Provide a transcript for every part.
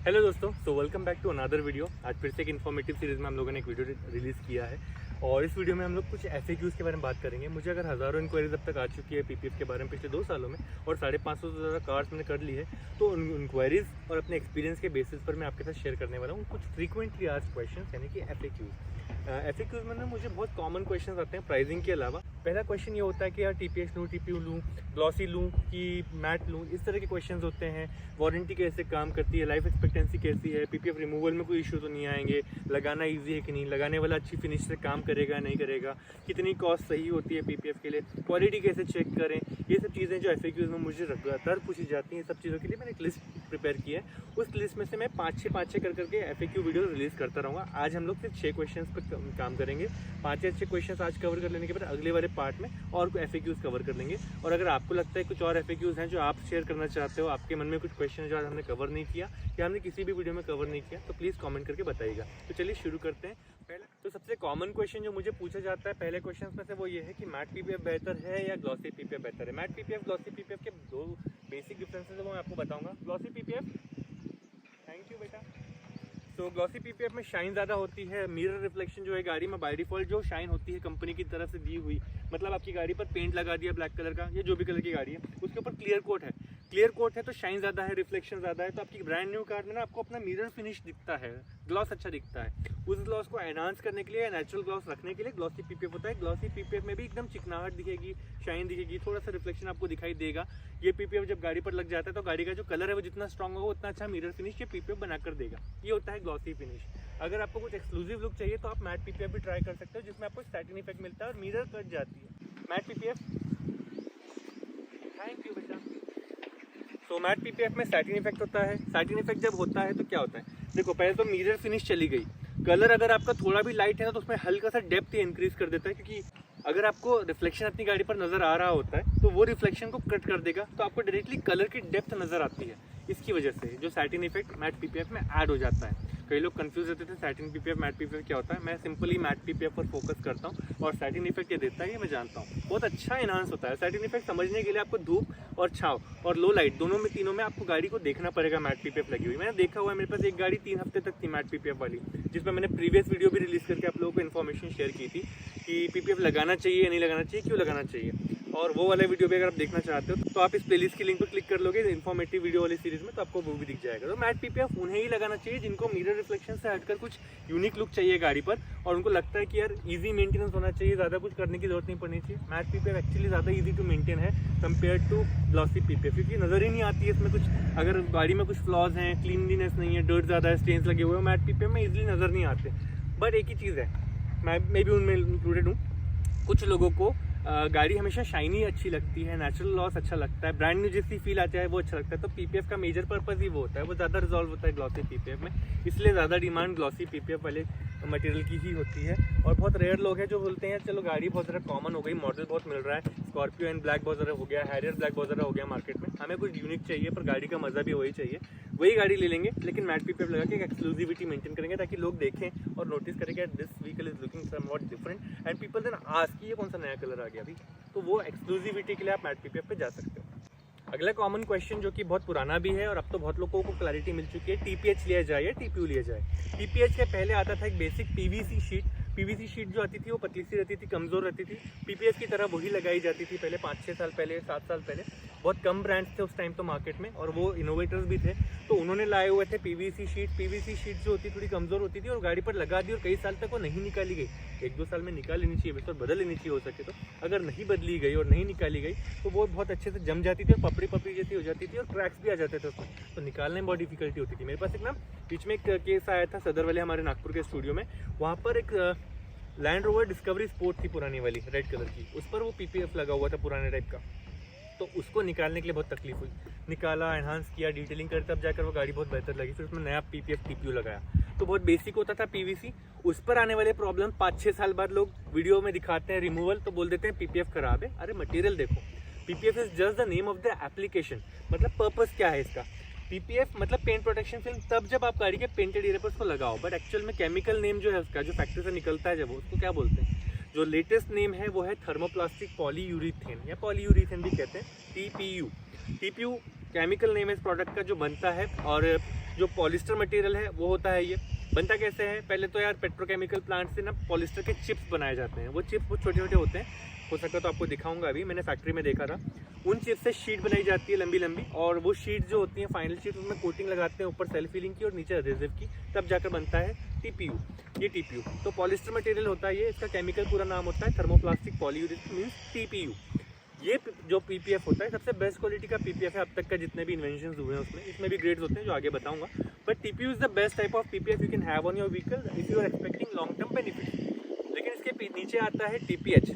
Hello दोस्तों, welcome back to another video. आज फिर से एक इन्फॉर्मेटिव सीरीज़ में हम लोगों ने एक वीडियो रिलीज़ किया है और इस वीडियो में हम लोग कुछ FAQs के बारे में बात करेंगे। मुझे अगर हज़ारों इंक्वायरीज अब तक आ चुकी है PPF के बारे में पिछले 2 सालों में और 550 से ज़्यादा कार्स मैंने कर ली है, तो उन इंक्वायरीज़ और अपने एक्सपीरियंस के बेसिस पर मैं आपके साथ शेयर करने वाला हूँ कुछ फ्रीक्वेंटली आस्क्ड क्वेश्चन यानी कि FAQs में ना मुझे बहुत कॉमन क्वेश्चन आते हैं प्राइसिंग के अलावा। पहला क्वेश्चन ये होता है कि यार TPS लूँ, TPU लूँ, ग्लॉसी लूँ कि मैट लूँ, इस तरह के क्वेश्चंस होते हैं। वारंटी कैसे काम करती है, लाइफ एक्सपेक्टेंसी कैसी है, PPF रिमूवल में कोई इशू तो नहीं आएंगे, लगाना इजी है कि नहीं, लगाने वाला अच्छी फिनिश से काम करेगा नहीं करेगा, कितनी कॉस्ट सही होती है PPF के लिए, क्वालिटी कैसे चेक करें, ये सब चीज़ें जो FAQs में मुझे लगातार पूछी जाती हैं। सब चीज़ों के लिए मैंने एक लिस्ट प्रिपेयर की है। उस लिस्ट में से मैं 5-6 करके FAQ वीडियो रिलीज़ करता रहूँगा। आज हम लोग सिर्फ 6 क्वेश्चन पर काम करेंगे। 5 या 6 क्वेश्चन आज कवर कर लेने के बाद अगले वाले पार्ट में और FAQs कवर कर लेंगे। और अगर आपको लगता है कुछ और FAQs हैं जो आप शेयर करना चाहते हो, आपके मन में कुछ क्वेश्चन है जो आज हमने कवर नहीं किया या हमने किसी भी वीडियो में कवर नहीं किया, तो प्लीज़ कमेंट करके बताइएगा। तो चलिए शुरू करते हैं। पहला तो सबसे कॉमन क्वेश्चन जो मुझे पूछा जाता है पहले क्वेश्चन में से वो ये है कि मैट PPF बेहतर है या ग्लॉसी PPF बेहतर है। मैट PPF ग्लॉसी PPF के 2 बेसिक डिफरेंसेस है वो मैं आपको बताऊंगा। ग्लॉसी PPF, थैंक यू बेटा। तो ग्लॉसी PPF में शाइन ज़्यादा होती है। मिरर रिफ्लेक्शन जो है गाड़ी में बाय डिफ़ॉल्ट जो शाइन होती है कंपनी की तरफ से दी हुई, मतलब आपकी गाड़ी पर पेंट लगा दिया ब्लैक कलर का या जो भी कलर की गाड़ी है उसके ऊपर क्लियर कोट है तो शाइन ज़्यादा है, रिफ्लेक्शन ज़्यादा है। तो आपकी ब्रांड न्यू कार में ना आपको अपना मिरर फिनिश दिखता है, ग्लॉस अच्छा दिखता है। उस ग्लॉस को एनहांस करने के लिए या नेचुरल ग्लॉस रखने के लिए ग्लॉसी PPF होता है। ग्लॉसी PPF में भी एकदम चिकनाहट दिखेगी, शाइन दिखेगी, थोड़ा सा रिफ्लेक्शन आपको दिखाई देगा। ये PPF जब गाड़ी पर लग जाता है तो गाड़ी का जो कलर है वो जितना स्ट्रॉन्ग होगा उतना अच्छा मिरर फिनिश ये PPF बनाकर देगा। ये होता है ग्लॉसी फिनिश। अगर आपको कुछ एक्सक्लूसिव लुक चाहिए तो आप मैट PPF भी ट्राई कर सकते हो, जिसमें आपको सैटिन इफेक्ट मिलता है और मिरर कट जाती है। मैट PPF, थैंक यू बेटा। तो मैट PPF में सैटिन इफेक्ट होता है। सैटिन इफेक्ट जब होता है तो क्या होता है, देखो पहले तो मिरर फिनिश चली गई। कलर अगर आपका थोड़ा भी लाइट है ना तो उसमें हल्का सा डेप्थ इंक्रीज कर देता है, क्योंकि अगर आपको रिफ्लेक्शन अपनी गाड़ी पर नज़र आ रहा होता है तो वो रिफ्लेक्शन को कट कर देगा, तो आपको डायरेक्टली कलर की डेप्थ नज़र आती है। इसकी वजह से जो सैटिन इफेक्ट मैट PPF में ऐड हो जाता है। कई लोग कंफ्यूज होते थे सैटिन PPF मैट PPF क्या होता है। मैं सिंपली मैट PPF पर फोकस करता हूँ और सैटिन इफेक्ट ये देता है ये मैं जानता हूँ। बहुत अच्छा एनहांस होता है। सैटिन इफेक्ट समझने के लिए आपको धूप और छाव और लो लाइट दोनों में, तीनों में आपको गाड़ी को देखना पड़ेगा मैट PPF लगी हुई। मैंने देखा हुआ है, मेरे पास एक गाड़ी 3 हफ्ते तक थी मैट PPF वाली, जिसमें मैंने प्रीवियस वीडियो भी रिलीज़ करके आप लोगों को इन्फॉर्मेशन शेयर की थी कि PPF लगाना चाहिए या नहीं लगाना चाहिए, क्यों लगाना चाहिए। और वो वाला वीडियो भी अगर आप देखना चाहते हो तो आप इस प्लेलिस्ट की लिंक पर क्लिक कर लोगे इन्फॉर्मेटिव वीडियो वाली सीरीज में, तो आपको वो भी दिख जाएगा। तो मैट PPF उन्हें ही लगाना चाहिए जिनको मिरर रिफ्लेक्शन से हटकर कुछ यूनिक लुक चाहिए गाड़ी पर और उनको लगता है कि यार इजी मेंटेनेंस होना चाहिए, ज़्यादा कुछ करने की जरूरत नहीं पड़नी चाहिए। मैट PPF एक्चुअली ज़्यादा इजी टू मेंटेन है कंपेयर टू ग्लॉसी PPF, क्योंकि नज़र ही नहीं आती है इसमें कुछ। अगर गाड़ी में कुछ फ्लॉज हैं, क्लीनलीनेस नहीं है, डर्ट ज़्यादा है, स्टेन्स लगे हुए हैं, मैट PPF में इजीली नज़र नहीं आते। बट एक ही चीज़ है, मैं भी उनमें इंक्लूडेड हूँ, कुछ लोगों को गाड़ी हमेशा शाइनी अच्छी लगती है, नेचुरल लॉस अच्छा लगता है, ब्रांड न्यू जिसकी फील आता है वो अच्छा लगता है। तो PPF का मेजर पर्पस ही वो होता है, वो ज़्यादा रिजॉल्व होता है ग्लॉसी PPF में, इसलिए ज़्यादा डिमांड ग्लॉसी PPF वाले मटेरियल की ही होती है। और बहुत रेयर लोग हैं जो बोलते हैं चलो गाड़ी बहुत ज़्यादा कॉमन हो गई, मॉडल बहुत मिल रहा है, स्कॉर्पियो एंड ब्लैक बहुत ज़्यादा हो गया, हैरियर ब्लैक बहुत ज़्यादा हो गया मार्केट में, हमें कुछ यूनिक चाहिए पर गाड़ी का मज़ा भी वही चाहिए, वही गाड़ी ले लेंगे लेकिन मैट PPF लगा के एक एक्सक्लूसिविटी मेंटेन करेंगे ताकि लोग देखें और नोटिस करेंगे this vehicle is looking somewhat different and people then ask ये कौन सा नया कलर आ गया अभी। तो वो एक्सक्लूसिविटी के लिए आप मैट PPF पे जा सकते हो। अगला कॉमन क्वेश्चन जो कि बहुत पुराना भी है और अब तो बहुत लोगों को क्लैरिटी मिल चुकी है, TPH लिया जाए या TPU लिया जाए। TPH के पहले आता था एक बेसिक PVC शीट जो आती थी वो पतली सी रहती थी, कमज़ोर रहती थी। PPF की तरह वही लगाई जाती थी पहले 5-6 साल पहले, 7 साल पहले। बहुत कम ब्रांड्स थे उस टाइम तो मार्केट में और वो इनोवेटर्स भी थे, तो उन्होंने लाए हुए थे PVC शीट जो होती थोड़ी कमज़ोर होती थी और गाड़ी पर लगा दी और कई साल तक वो नहीं निकाली गई। 1-2 साल में निकाल लेनी चाहिए, वैसे बदल लेनी चाहिए हो सके तो। अगर नहीं बदली गई और नहीं निकाली गई तो वो बहुत अच्छे से जम जाती थी और पपड़ी जैसी हो जाती थी और क्रैक्स भी आ जाते थे उसमें, तो निकालने में बहुत डिफिकल्टी होती थी। मेरे पास एक ना बीच में एक केस आया था सदर वाले हमारे नागपुर के स्टूडियो में, वहाँ पर एक लैंड रोवर डिस्कवरी स्पोर्ट थी पुरानी वाली रेड कलर की, उस पर वो PPF लगा हुआ था पुराने टाइप का। तो उसको निकालने के लिए बहुत तकलीफ हुई, निकाला, एनहांस किया, डिटेलिंग कर, तब जाकर वो गाड़ी बहुत बेहतर लगी। फिर उसमें नया PPF TPU लगाया, तो बहुत बेसिक होता था PVC। उस पर आने वाले प्रॉब्लम 5-6 साल बाद लोग वीडियो में दिखाते हैं रिमूवल, तो बोल देते हैं PPF खराब है। अरे मटेरियल देखो, PPF is just the name of the application, मतलब पर्पस क्या है इसका। PPF मतलब पेंट प्रोटेक्शन फिल्म तब जब आप गाड़ी के पेंटेड एरिया पर उसको लगाओ, बट एक्चुअल में केमिकल नेम जो है उसका, जो फैक्ट्री से निकलता है जब, उसको क्या बोलते हैं। जो लेटेस्ट नेम है वो है थर्मोप्लास्टिक पॉलीयूरीथेन या पॉलीयूरीथेन भी कहते हैं, TPU। TPU केमिकल नेम है इस प्रोडक्ट का जो बनता है और जो पॉलिस्टर मटेरियल है वो होता है। ये बनता कैसे है, पहले तो यार पेट्रोकेमिकल प्लांट से ना पॉलिस्टर के चिप्स बनाए जाते हैं। वो चिप्स बहुत छोटे छोटे होते हैं, हो सकता तो आपको दिखाऊंगा, अभी मैंने फैक्ट्री में देखा था। उन चिप्स से शीट बनाई जाती है लंबी लंबी, और वो शीट जो होती है फाइनल शीट, उसमें कोटिंग लगाते हैं, ऊपर सेल्फ फीलिंग की और नीचे एडहेसिव की, तब जाकर बनता है टीपीयू। ये टीपीयू तो पॉलिस्टर मटेरियल होता है। ये इसका केमिकल पूरा नाम होता है थर्मोप्लास्टिक पॉलीयूरेथेन, मींस टीपीयू। ये जो पीपीएफ होता है सबसे बेस्ट क्वालिटी का पीपीएफ है अब तक का, जितने भी इन्वेंशन हुए हैं उसमें। इसमें भी ग्रेड्स होते हैं जो आगे बताऊंगा, but TPU is the best type of PPF you can have on your vehicle if you are expecting long term benefit. लेकिन इसके नीचे आता है टीपीएच।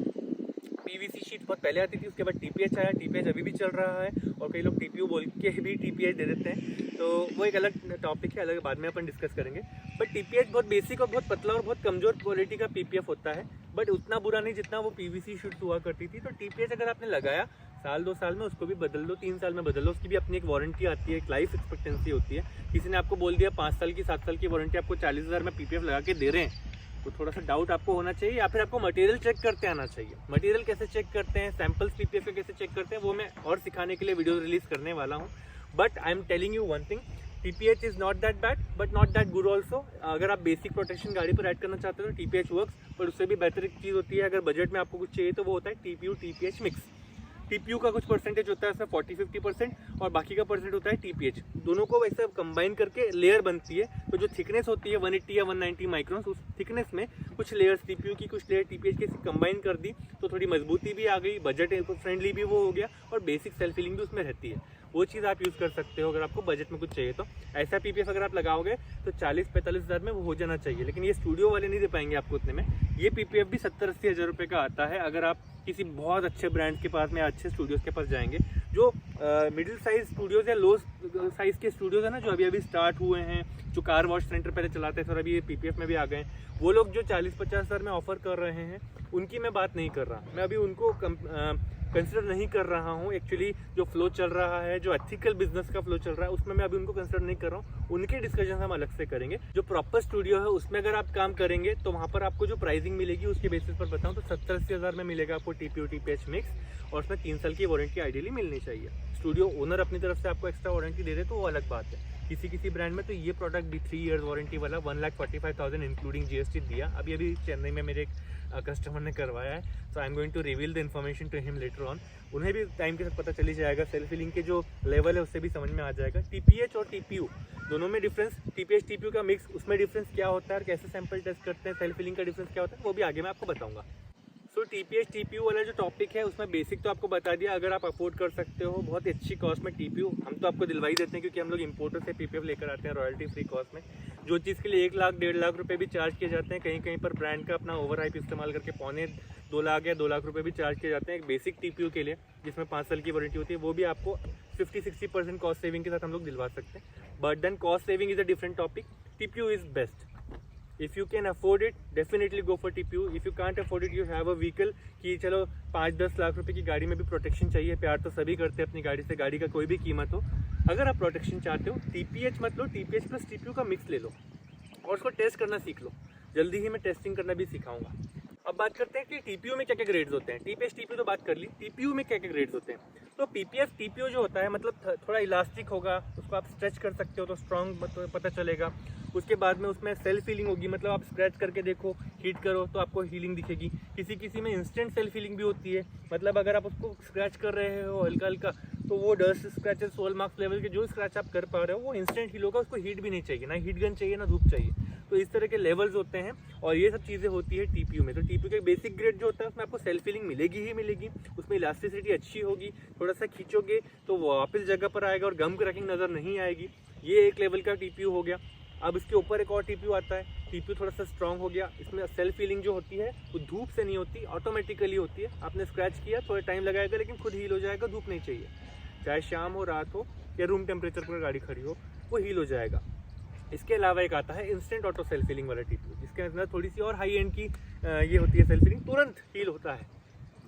पीवीसी शीट बहुत पहले आती थी, उसके बाद टीपीएच आया। टीपीएच अभी भी चल रहा है और कई लोग टीपीयू बोल के भी टीपीएच दे देते हैं, तो वो एक अलग टॉपिक है, अलग बाद में अपन डिस्कस करेंगे। बट टीपीएच बहुत बेसिक और बहुत पतला और बहुत कमजोर क्वालिटी का पीपीएफ होता है, बट उतना बुरा नहीं जितना वो पीवीसी शीट हुआ करती थी। तो टीपीएच अगर आपने लगाया साल 2 साल में, उसको भी बदल दो, 3 साल में बदल दो, उसकी भी अपनी एक वारंटी आती है, एक लाइफ एक्सपेक्टेंसी होती है। किसी ने आपको बोल दिया 5 साल की 7 साल की वारंटी, आपको 40,000 में पीपीएफ लगा के दे रहे हैं, तो थोड़ा सा डाउट आपको होना चाहिए, या फिर आपको मटेरियल चेक करते आना चाहिए। मटेरियल कैसे चेक करते हैं, सैंपल्स पीपीएफ के कैसे चेक करते हैं, वो मैं और सिखाने के लिए वीडियो रिलीज करने वाला हूँ। But I am telling you one thing, TPH is not that bad but not that good also. अगर आप बेसिक प्रोटेक्शन गाड़ी पर ऐड करना चाहते हो तो टीपीएच वर्क्स, पर उससे भी बेहतर एक चीज़ होती है अगर बजट में आपको कुछ चाहिए तो वो होता है टीपीयू टीपीएच मिक्स। टीपीयू का कुछ परसेंटेज होता है उसमें 40-50% और बाकी का परसेंट होता है टीपीएच। दोनों को वैसे कंबाइन करके लेयर बनती है, तो जो थिकनेस होती है 180 या 190 माइक्रोन्स, उस थिकनेस में कुछ लेयर्स टीपीयू की, कुछ लेयर टीपीएच की कंबाइन कर दी, तो थोड़ी मजबूती भी आ गई, बजट फ्रेंडली भी वो हो गया और बेसिक सेल्फ फीलिंग भी उसमें रहती है। वो चीज़ आप यूज़ कर सकते हो अगर आपको बजट में कुछ चाहिए तो। ऐसा पीपीएफ अगर आप लगाओगे तो 40-45 हज़ार में वो हो जाना चाहिए, लेकिन ये स्टूडियो वाले नहीं दे पाएंगे आपको उतने में। ये पीपीएफ भी 70-80 हज़ार रुपये का आता है अगर आप किसी बहुत अच्छे ब्रांड के पास में, अच्छे स्टूडियोज़ के पास जाएंगे। जो मिडिल साइज स्टूडियोज़ या लो साइज़ के स्टूडियोज़ है ना, जो अभी अभी स्टार्ट हुए हैं, जो कार वॉश सेंटर पहले चलाते हैं और अभी ये पीपीएफ में भी आ गए हैं, वो लोग जो 40-50 हज़ार में ऑफर कर रहे हैं, उनकी मैं बात नहीं कर रहा। मैं अभी उनको कंसिडर नहीं कर रहा हूँ। एक्चुअली जो फ्लो चल रहा है, जो एथिकल बिजनेस का फ्लो चल रहा है, उसमें मैं अभी उनको कंसिडर नहीं कर रहा हूँ। उनके डिस्कशन हम अलग से करेंगे। जो प्रॉपर स्टूडियो है उसमें अगर आप काम करेंगे तो वहाँ पर आपको जो प्राइसिंग मिलेगी उसके बेसिस पर बताऊँ तो 70-80 हज़ार में मिलेगा आपको टीपीयू टीपीएच मिक्स, और उसमें 3 साल की वारंटी आइडियली मिलनी चाहिए। स्टूडियो ओनर अपनी तरफ से आपको एक्स्ट्रा वारंटी दे दे तो वो अलग बात है। किसी ब्रांड में तो ये प्रोडक्ट भी 3 ईयर्स वारंटी वाला 1,45,000 इंक्लूडिंग जीएसटी दिया। अभी चेन्नई में मेरे एक कस्टमर ने करवाया है, so I am going to reveal the information to him later on. उन्हें भी टाइम के साथ पता चली जाएगा, सेल्फ फीलिंग के जो लेवल है उससे भी समझ में आ जाएगा। टीपीएच और टीपीयू दोनों में डिफरेंस, टीपीएच टीपीयू का मिक्स, उसमें डिफरेंस क्या होता है और कैसे सैंपल टेस्ट करते हैं, सेल्फ फीलिंग का डिफरेंस क्या होता है, वो भी आगे मैं आपको बताऊंगा। सो टीपीएच टीपीयू वाला जो टॉपिक है उसमें बेसिक तो आपको बता दिया। अगर आप अफोर्ड कर सकते हो बहुत ही अच्छी कॉस्ट में टीपीयू, हम तो आपको दिलवाई देते हैं क्योंकि हम लोग इंपोर्टर से पीपीएफ लेकर आते हैं रॉयल्टी फ्री कॉस्ट में। जो चीज़ के लिए 1 लाख 1.5 लाख रुपए भी चार्ज किए जाते हैं, कहीं पर ब्रांड का अपना ओवर हाइप इस्तेमाल करके 2 लाख या 2 लाख रुपए भी चार्ज किए जाते हैं एक बेसिक टीपीयू के लिए, जिसमें 5 साल की वारंटी होती है। वो भी आपको 50-60% कॉस्ट सेविंग के साथ हम लोग दिलवा सकते हैं। But then cost saving is a different topic. TPU is best. If you can afford it definitely go for TPU. If you can't afford it, you have a vehicle कि चलो 5-10 लाख रुपए की गाड़ी में भी प्रोटेक्शन चाहिए। प्यार तो सभी करते हैं अपनी गाड़ी से, गाड़ी का कोई भी कीमत हो। अगर आप प्रोटेक्शन चाहते हो, टीपीएच मत लो, टीपीएच प्लस टीपीयू का मिक्स ले लो और उसको टेस्ट करना सीख लो। जल्दी ही मैं टेस्टिंग करना भी सिखाऊंगा। अब बात करते हैं कि टीपीयू में क्या क्या ग्रेड्स होते हैं। टीपीएच टीपीयू तो बात कर ली, टीपीयू में क्या क्या ग्रेड्स होते हैं। तो पीपीएफ टीपीयू जो होता है मतलब थोड़ा इलास्टिक होगा, उसको आप स्ट्रेच कर सकते हो तो स्ट्रॉन्ग पता चलेगा। उसके बाद में उसमें सेल्फ हीलिंग होगी, मतलब आप स्क्रैच करके देखो, हीट करो तो आपको हीलिंग दिखेगी। किसी में इंस्टेंट सेल्फ हीलिंग भी होती है, मतलब अगर आप उसको स्क्रैच कर रहे हो हल्का हल्का तो वो डस्ट स्क्रैचेस 16 मार्क्स लेवल के जो स्क्रैच आप कर पा रहे हो वो इंस्टेंट हील होगा। उसको हीट भी नहीं चाहिए, ना हीट गन चाहिए ना धूप चाहिए। तो इस तरह के लेवल्स होते हैं और ये सब चीज़ें होती है टीपीयू में। तो टीपीयू का बेसिक ग्रेड जो होता है उसमें आपको सेल्फ फीलिंग मिलेगी ही मिलेगी, उसमें इलास्टिसिटी अच्छी होगी, थोड़ा सा खींचोगे तो वो वापस जगह पर आएगा और गम क्रैकिंग नज़र नहीं आएगी। ये एक लेवल का टीपीयू हो गया। अब इसके ऊपर एक और टीपीयू आता है, टीपीयू थोड़ा सा स्ट्रॉन्ग हो गया। इसमें सेल्फ फीलिंग जो होती है वो धूप से नहीं होती, ऑटोमेटिकली होती है। आपने स्क्रैच किया, थोड़ा टाइम लगाएगा लेकिन खुद हील हो जाएगा, धूप नहीं चाहिए। चाहे शाम हो, रात हो या रूम टेम्परेचर पर गाड़ी खड़ी हो, वो हील हो जाएगा। इसके अलावा एक आता है इंस्टेंट ऑटो सेल्फ फीलिंग वाला टीपीयू, जिसके अंदर थोड़ी सी और हाई एंड की ये होती है सेल्फ फीलिंग, तुरंत हील होता है।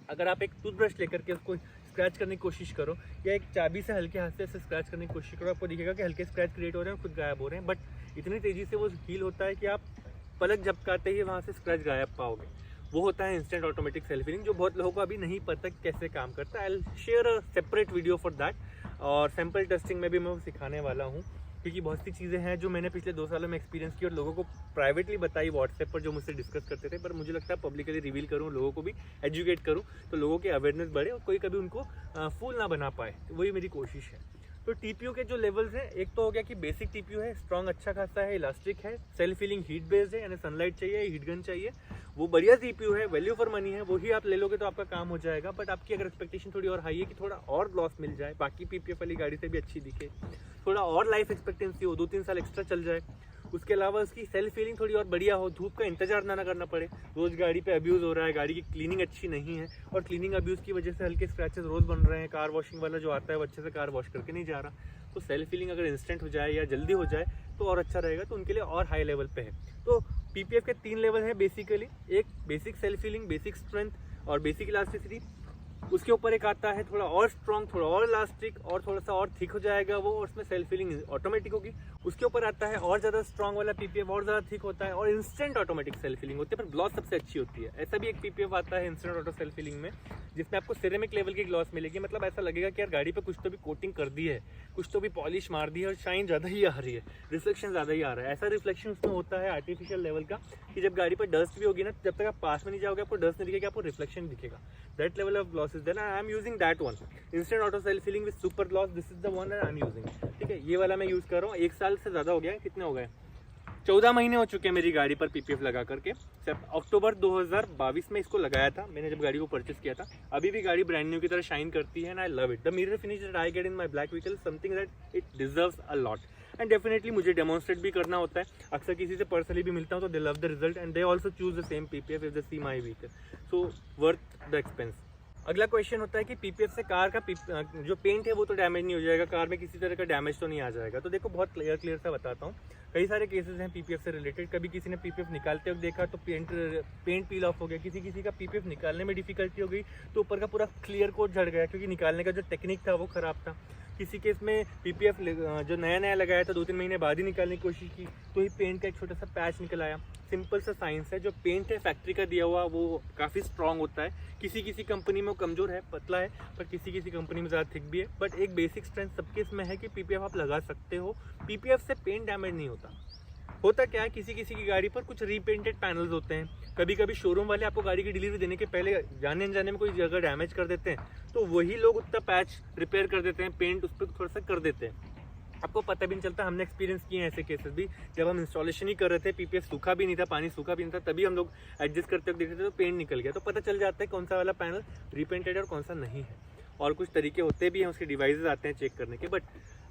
अगर आप एक टूथब्रश लेकर के उसको स्क्रैच करने की कोशिश करो या एक चाबी से हल्के हाथ से स्क्रैच करने की कोशिश करो, आपको दिखेगा कि हल्के स्क्रैच क्रिएट हो रहे हैं, खुद गायब हो रहे हैं। बट इतनी तेज़ी से वो हील होता है कि आप पलक झपकाते ही वहाँ से स्क्रैच गायब पाओगे। वो होता है इंस्टेंट ऑटोमेटिक सेल्फ फीलिंग, जो बहुत लोगों को अभी नहीं पता कैसे काम करता है। I will share a separate video for that, और सैम्पल टेस्टिंग में भी मैं सिखाने वाला हूँ। क्योंकि बहुत सी चीज़ें हैं जो मैंने पिछले 2 सालों में एक्सपीरियंस की और लोगों को प्राइवेटली बताई व्हाट्सएप पर जो मुझसे डिस्कस करते थे, पर मुझे लगता है पब्लिकली रिवील करूँ, लोगों को भी एजुकेट करूँ तो लोगों की अवेयरनेस बढ़े और कोई कभी उनको फूल ना बना पाए, तो वही मेरी कोशिश है। तो टीपीयू के जो लेवल्स हैं, एक तो हो गया कि बेसिक टीपीयू है, स्ट्रॉन्ग अच्छा खासा है, इलास्टिक है, सेल्फ हीलिंग हीट बेस्ड है, यानी सनलाइट चाहिए, हीट गन चाहिए, वो बढ़िया टीपीयू है, वैल्यू फॉर मनी है, वही आप ले लोगे तो आपका काम हो जाएगा। बट आपकी अगर एक्सपेक्टेशन थोड़ी और हाई है कि थोड़ा और ग्लॉस मिल जाए, बाकी पीपीएफ वाली गाड़ी से भी अच्छी दिखे, थोड़ा और लाइफ एक्सपेक्टेंसी हो, 2-3 साल एक्स्ट्रा चल जाए, उसके अलावा उसकी सेल्फ फीलिंग थोड़ी और बढ़िया हो, धूप का इंतजार ना करना पड़े, रोज़ गाड़ी पे अब्यूज़ हो रहा है, गाड़ी की क्लीनिंग अच्छी नहीं है और क्लीनिंग अब्यूज़ की वजह से हल्के स्क्रैचेस रोज़ बन रहे हैं, कार वॉशिंग वाला जो आता है वो अच्छे से कार वॉश करके नहीं जा रहा, तो सेल्फ फीलिंग अगर इंस्टेंट हो जाए या जल्दी हो जाए तो और अच्छा रहेगा, तो उनके लिए और हाई लेवल पे है। तो पीपीएफ के 3 लेवल हैं बेसिकली, एक basic self feeling, basic strength और बेसिक इलास्टिसिटी। उसके ऊपर एक आता है थोड़ा और स्ट्रॉन्ग, थोड़ा और इलास्टिक और थोड़ा सा और थिक हो जाएगा वो, और उसमें सेल्फ फीलिंग ऑटोमेटिक होगी। उसके ऊपर आता है और ज़्यादा स्ट्रॉन्ग वाला पीपीएफ, और ज़्यादा थिक होता है और इंस्टेंट ऑटोमेटिक सेल्फ फीलिंग होती है, पर ग्लॉस सबसे अच्छी होती है। ऐसा भी एक पीपीएफ आता है इंस्टेंट ऑटो सेल्फ फीलिंग में, जिसमें आपको सिरेमिक लेवल की ग्लॉस मिलेगी, मतलब ऐसा लगेगा कि यार गाड़ी पे कुछ तो भी कोटिंग कर दी है, कुछ तो भी पॉलिश मार दी है और शाइन ज़्यादा ही आ रही है, रिफ्लेक्शन ज़्यादा ही आ रहा है। ऐसा रिफ्लेक्शन उसमें होता है आर्टिफिशियल लेवल का कि जब गाड़ी पर डस्ट भी होगी ना, जब तक आप पास में नहीं जाओगे आपको डस्ट नहीं दिखेगा, आपको रिफ्लेक्शन दिखेगा। That level of gloss is there, I am using that one, instant auto self feeling with super gloss, this is the one I am using. ठीक है, ये वाला मैं यूज़ कर रहा हूँ, 1 साल से ज़्यादा हो गया है। कितने हो गए? 14 महीने हो चुके हैं मेरी गाड़ी पर पीपीएफ लगा करके। अक्टूबर 2022 में इसको लगाया था मैंने जब गाड़ी को परचेस किया था। अभी भी गाड़ी ब्रांड न्यू की तरह शाइन करती है and I love it. The mirror finish that I get in my black vehicle something that it deserves a lot and definitely मुझे डेमोन्स्ट्रेट भी करना होता है। अक्सर किसी से पर्सनली भी मिलता हूँ तो they love the result and they also choose the same PPF if they see my vehicle, so worth the expense. अगला क्वेश्चन होता है कि पीपीएफ से कार का जो पेंट है वो तो डैमेज नहीं हो जाएगा, कार में किसी तरह का डैमेज तो नहीं आ जाएगा। तो देखो बहुत क्लियर सा बताता हूँ। कई सारे केसेस हैं पीपीएफ से रिलेटेड। कभी किसी ने पीपीएफ निकालते हुए देखा तो पेंट पील ऑफ हो गया, किसी का पीपीएफ निकालने में डिफिकल्टी हो गई तो ऊपर का पूरा क्लियर कोट झड़ गया क्योंकि निकालने का जो टेक्निक था वो खराब था। किसी केस में पीपीएफ जो नया लगाया था 2-3 महीने बाद ही निकालने की कोशिश की तो ही पेंट का एक छोटा सा पैच निकल आया। सिंपल सा साइंस है, जो पेंट है फैक्ट्री का दिया हुआ वो काफ़ी स्ट्रॉन्ग होता है। किसी कंपनी में वो कमज़ोर है, पतला है, पर किसी कंपनी में ज़्यादा थिक भी है। बट एक बेसिक स्ट्रेंथ सबके इसमें है कि पीपीएफ आप लगा सकते हो, पीपीएफ से पेंट डैमेज नहीं होता। होता क्या है, किसी की गाड़ी पर कुछ रीपेंटेड पैनल्स होते हैं। कभी शोरूम वाले आपको गाड़ी की डिलीवरी देने के पहले जाने अनजाने में कोई जगह डैमेज कर देते हैं तो वही लोग उतना पैच रिपेयर कर देते हैं, पेंट उस पर थोड़ा सा कर देते हैं। आपको पता भी नहीं चलता। हमने एक्सपीरियंस किए हैं ऐसे केसेस भी, जब हम इंस्टॉलेशन ही कर रहे थे, पीपीएफ सूखा भी नहीं था, पानी सूखा भी नहीं था, तभी हम लोग एडजस्ट करते हुए देख रहे थे तो पेंट निकल गया। तो पता चल जाता है कौन सा वाला पैनल रीपेंटेड है और कौन सा नहीं है। और कुछ तरीके होते भी हैं, उसके डिवाइसेस आते हैं चेक करने के। बट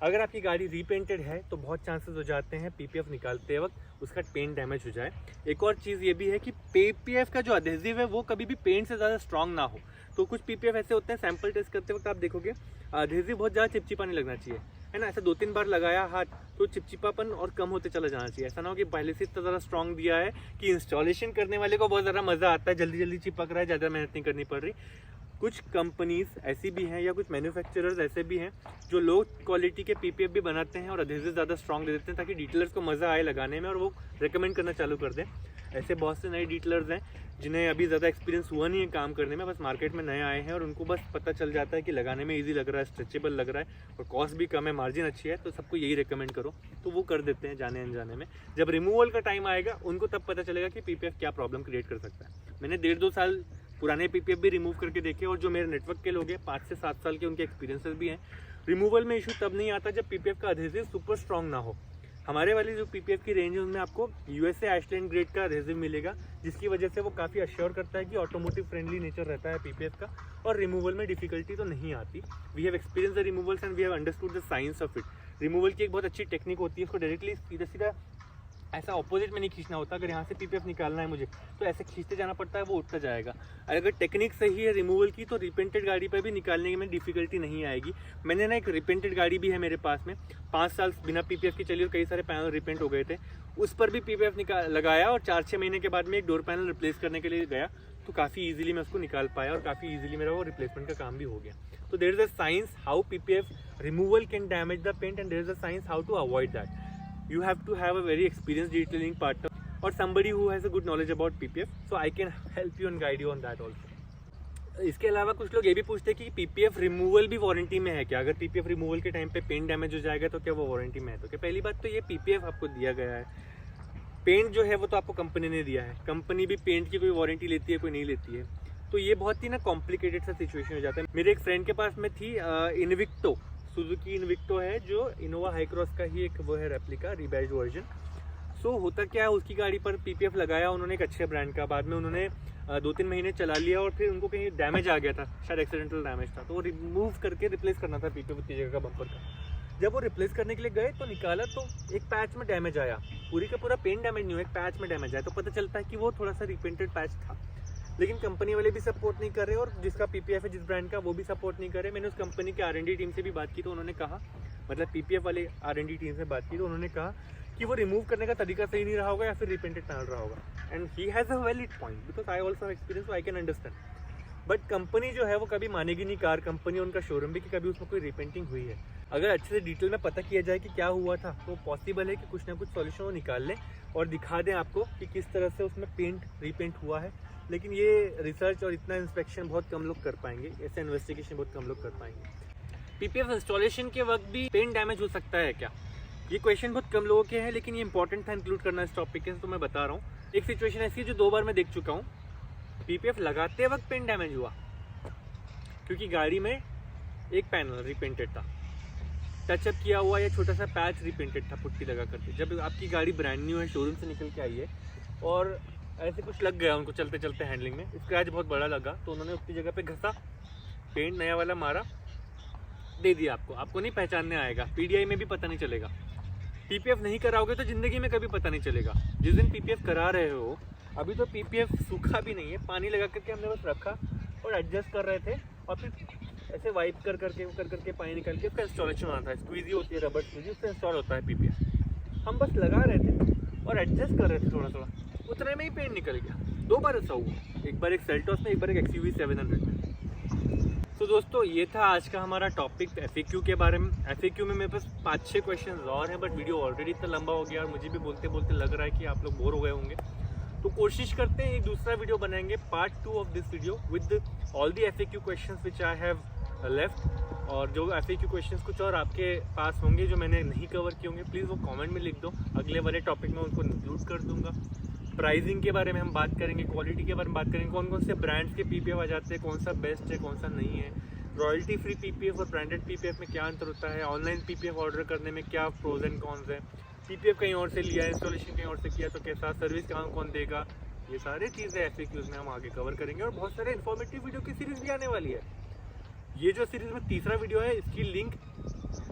अगर आपकी गाड़ी रीपेंटेड है तो बहुत चांसेस हो जाते हैं पीपीएफ निकालते वक्त उसका पेंट डैमेज हो जाए। एक और चीज़ ये भी है कि पीपीएफ का जो अडेसिव है वो कभी भी पेंट से ज़्यादा स्ट्रॉन्ग ना हो। तो कुछ पीपीएफ ऐसे होते हैं, सैंपल टेस्ट करते वक्त आप देखोगे अडेसिव बहुत ज़्यादा चिपचिपा नहीं लगना चाहिए, है ना। ऐसा 2-3 बार लगाया हाथ तो चिपचिपापन और कम होते चला जाना चाहिए। ऐसा ना हो कि पहले से इतना ज़्यादा स्ट्रॉन्ग दिया है कि इंस्टॉलेशन करने वाले को बहुत ज़्यादा मज़ा आता है, जल्दी चिपक रहा है, ज़्यादा मेहनत नहीं करनी पड़ रही। कुछ कंपनीज ऐसी भी हैं या कुछ मैन्युफैक्चरर्स ऐसे भी हैं जो लो क्वालिटी के पीपीएफ भी बनाते हैं और अडेसिव ज़्यादा स्ट्रॉन्ग दे देते हैं ताकि डीटेलर्स को मज़ा आए लगाने में और वो रेकमेंड करना चालू कर दें। ऐसे बहुत से नए डीटेलर्स हैं जिन्हें अभी ज़्यादा एक्सपीरियंस हुआ नहीं है काम करने में, बस मार्केट में नए आए हैं और उनको बस पता चल जाता है कि लगाने में ईजी लग रहा है, स्ट्रेचेबल लग रहा है और कॉस्ट भी कम है, मार्जिन अच्छी है, तो सबको यही रिकमेंड करो। तो वो कर देते हैं जाने अनजाने में। जब रिमूवल का टाइम आएगा उनको तब पता चलेगा कि पीपीएफ क्या प्रॉब्लम क्रिएट कर सकता है। मैंने 1.5-2 साल पुराने पीपीएफ भी रिमूव करके देखे और जो मेरे नेटवर्क के लोग हैं 5 से 7 साल के उनके एक्सपीरियंसेस भी हैं। रिमूवल में इशू तब नहीं आता जब पीपीएफ का अडेसिव सुपर स्ट्रॉन्ग ना हो। हमारे वाली जो पीपीएफ की रेंज है उनमें आपको यूएसए आइसलैंड ग्रेड का अडेसिव मिलेगा, जिसकी वजह से वो काफ़ी अश्योर करता है कि ऑटोमोटिव फ्रेंडली नेचर रहता है पीपीएफ का और रिमूवल में डिफिकल्टी तो नहीं आती। We have experience the removals and we have understood the science of it. Removal की एक बहुत अच्छी टेक्निक होती है, उसको डायरेक्टली सीधा ऐसा ऑपोजिट में नहीं खींचना होता। अगर यहाँ से पीपीएफ निकालना है मुझे तो ऐसे खींचते जाना पड़ता है, वो उठता जाएगा। अगर टेक्निक सही है रिमूवल की तो रिपेंटेड गाड़ी पर भी निकालने में डिफिकल्टी नहीं आएगी। मैंने ना एक रिपेंटेड गाड़ी भी है मेरे पास में, 5 साल बिना पीपीएफ की चली और कई सारे पैनल रिपेंट हो गए थे। उस पर भी पीपीएफ लगाया और 4-6 महीने के बाद में एक डोर पैनल रिप्लेस करने के लिए गया तो काफ़ी ईजिली मैं उसको निकाल पाया और काफ़ी ईजिली मेरा वो रिप्लेसमेंट का काम भी हो गया। तो there is a science how PPF removal can damage the paint and there is a science how to avoid that. You have to have a very experienced detailing partner or somebody who has a good knowledge about PPF, so I can help you and guide you on that also. इसके अलावा कुछ लोग ये भी पूछते हैं कि PPF removal भी वारंटी में है क्या? अगर पीपीएफ रिमूवल के टाइम पे पेंट डैमेज हो जाएगा तो क्या वो वारंटी में है? तो क्या पहली बात तो ये पीपीएफ आपको दिया गया है, पेंट जो है वो तो आपको कंपनी ने दिया है। कंपनी भी पेंट की कोई वारंटी लेती है, कोई नहीं लेती है, तो ये बहुत ही ना कॉम्प्लिकेटेड सा सिचुएशन हो जाता है। मेरे एक फ्रेंड के पास में थी इनविक्टो, सुजुकी इनविक्टो है जो इनोवा हाई क्रॉस का ही एक वो है रेप्लिका रिबैज वर्जन। सो होता क्या है, उसकी गाड़ी पर पीपीएफ लगाया उन्होंने एक अच्छे ब्रांड का, बाद में उन्होंने 2-3 महीने चला लिया और फिर उनको कहीं डैमेज आ गया था, शायद एक्सीडेंटल डैमेज था, तो वो रिमूव करके रिप्लेस करना था पीपीएफ की जगह का बम्पर का। जब वो रिप्लेस करने के लिए गए तो निकाला तो एक पैच में डैमेज आया, पूरी का पूरा पेंट डैमेज नहीं हुआ, एक पैच में डैमेज आया, तो पता चलता है कि वो थोड़ा सा रिपेंटेड पैच था। लेकिन कंपनी वाले भी सपोर्ट नहीं कर रहे और जिसका पीपीएफ है जिस ब्रांड का वो भी सपोर्ट नहीं कर रहे। मैंने उस कंपनी के R&D टीम से भी बात की तो उन्होंने कहा, मतलब पीपीएफ वाले R&D टीम से बात की तो उन्होंने कहा कि वो रिमूव करने का तरीका सही नहीं रहा होगा या फिर रिपेंटेड डाल रहा होगा। And he has a valid point because I also experience, I can understand. But company जो है वो कभी मानेगी नहीं, कार कंपनी उनका शोरूम भी, कि कभी उसमें कोई रिपेंटिंग हुई है। अगर अच्छे से डिटेल में पता किया जाए कि क्या हुआ था तो पॉसिबल है कि कुछ ना कुछ सॉल्यूशन वो निकाल लें और दिखा दें आपको कि किस तरह से उसमें पेंट रिपेंट हुआ है। लेकिन ये रिसर्च और इतना इंस्पेक्शन बहुत कम लोग कर पाएंगे, ऐसे इन्वेस्टिगेशन बहुत कम लोग कर पाएंगे। पीपीएफ इंस्टॉलेशन के वक्त भी पेंट डैमेज हो सकता है क्या? ये क्वेश्चन बहुत कम लोगों के हैं, लेकिन ये इंपॉर्टेंट था इंक्लूड करना इस टॉपिक के, तो मैं बता रहा हूँ। एक सिचुएशन ऐसी है जो 2 बार मैं देख चुका हूँ, पीपीएफ लगाते वक्त पेंट डैमेज हुआ क्योंकि गाड़ी में एक पैनल रिपेंटेड था, टचअप किया हुआ या छोटा सा पैच रिपेंटेड था पुट्टी लगा करके। जब आपकी गाड़ी ब्रांड न्यू है, शोरूम से निकल के आई है और ऐसे कुछ लग गया उनको चलते चलते हैंडलिंग में, स्क्रैच बहुत बड़ा लगा तो उन्होंने उसकी जगह पे घसा, पेंट नया वाला मारा, दे दिया आपको नहीं पहचानने आएगा, पीडीआई में भी पता नहीं चलेगा। पीपीएफ नहीं कराओगे तो ज़िंदगी में कभी पता नहीं चलेगा। जिस दिन पीपीएफ करा रहे हो, अभी तो पीपीएफ सूखा भी नहीं है, पानी लगा करके हमने बस रखा और एडजस्ट कर रहे थे और फिर ऐसे वाइप कर करके पानी निकाल के उसका इंस्टॉलेशन होना था। स्क्वीजी होती है, रबर स्क्वीजी, उससे इंस्टॉल होता है पीपीएफ। हम बस लगा रहे थे और एडजस्ट कर रहे थे थोड़ा थोड़ा, उतने में ही पेंट निकल गया। 2 बार ऐसा हुआ, एक बार एक सेल्टोस में, एक बार एक XUV 700 में। तो दोस्तों ये था आज का हमारा टॉपिक FAQ के बारे में। FAQ में मेरे पास 5-6 क्वेश्चन और हैं, बट वीडियो ऑलरेडी इतना लंबा हो गया और मुझे भी बोलते बोलते लग रहा है कि आप लोग बोर हो गए होंगे। तो कोशिश करते हैं एक दूसरा वीडियो बनाएंगे, part 2 of this video with all the FAQ questions which I have left. और जो FAQ क्वेश्चंस कुछ और आपके पास होंगे जो मैंने नहीं कवर किए होंगे, प्लीज़ वो कमेंट में लिख दो, अगले वाले टॉपिक में उनको इंक्लूड कर दूंगा। प्राइसिंग के बारे में हम बात करेंगे, क्वालिटी के बारे में बात करेंगे, कौन कौन से ब्रांड्स के पीपीएफ आ जाते हैं, कौन सा बेस्ट है कौन सा नहीं है, रॉयल्टी फ्री पीपीएफ और ब्रांडेड पीपीएफ में क्या अंतर होता है, ऑनलाइन पीपीएफ ऑर्डर करने में क्या प्रोज एंड कॉन्स है, पीपीएफ कहीं और से लिया, इंस्टॉलेशन कहीं और से किया तो कैसा, सर्विस कहाँ कौन देगा, ये सारी चीज़ें FAQs में हम आगे कवर करेंगे। और बहुत सारे इन्फॉर्मेटिव वीडियो की सीरीज़ भी आने वाली है। ये जो सीरीज़ में तीसरा वीडियो है, इसकी लिंक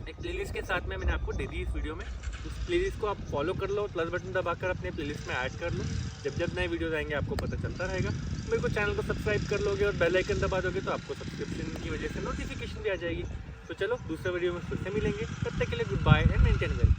एक प्लेलिस्ट के साथ में मैंने आपको दे दी इस वीडियो में। उस प्लेलिस्ट को आप फॉलो कर लो, प्लस बटन दबाकर अपने प्लेलिस्ट में ऐड कर लो, जब जब नए वीडियोस आएंगे आपको पता चलता रहेगा। मेरे को चैनल को सब्सक्राइब कर लोगे और बेल आइकन दबा दोगे तो आपको सब्सक्रिप्शन की वजह से नोटिफिकेशन भी आ जाएगी। तो चलो दूसरे वीडियो में फिर से मिलेंगे, तब तक के लिए good bye and maintain well.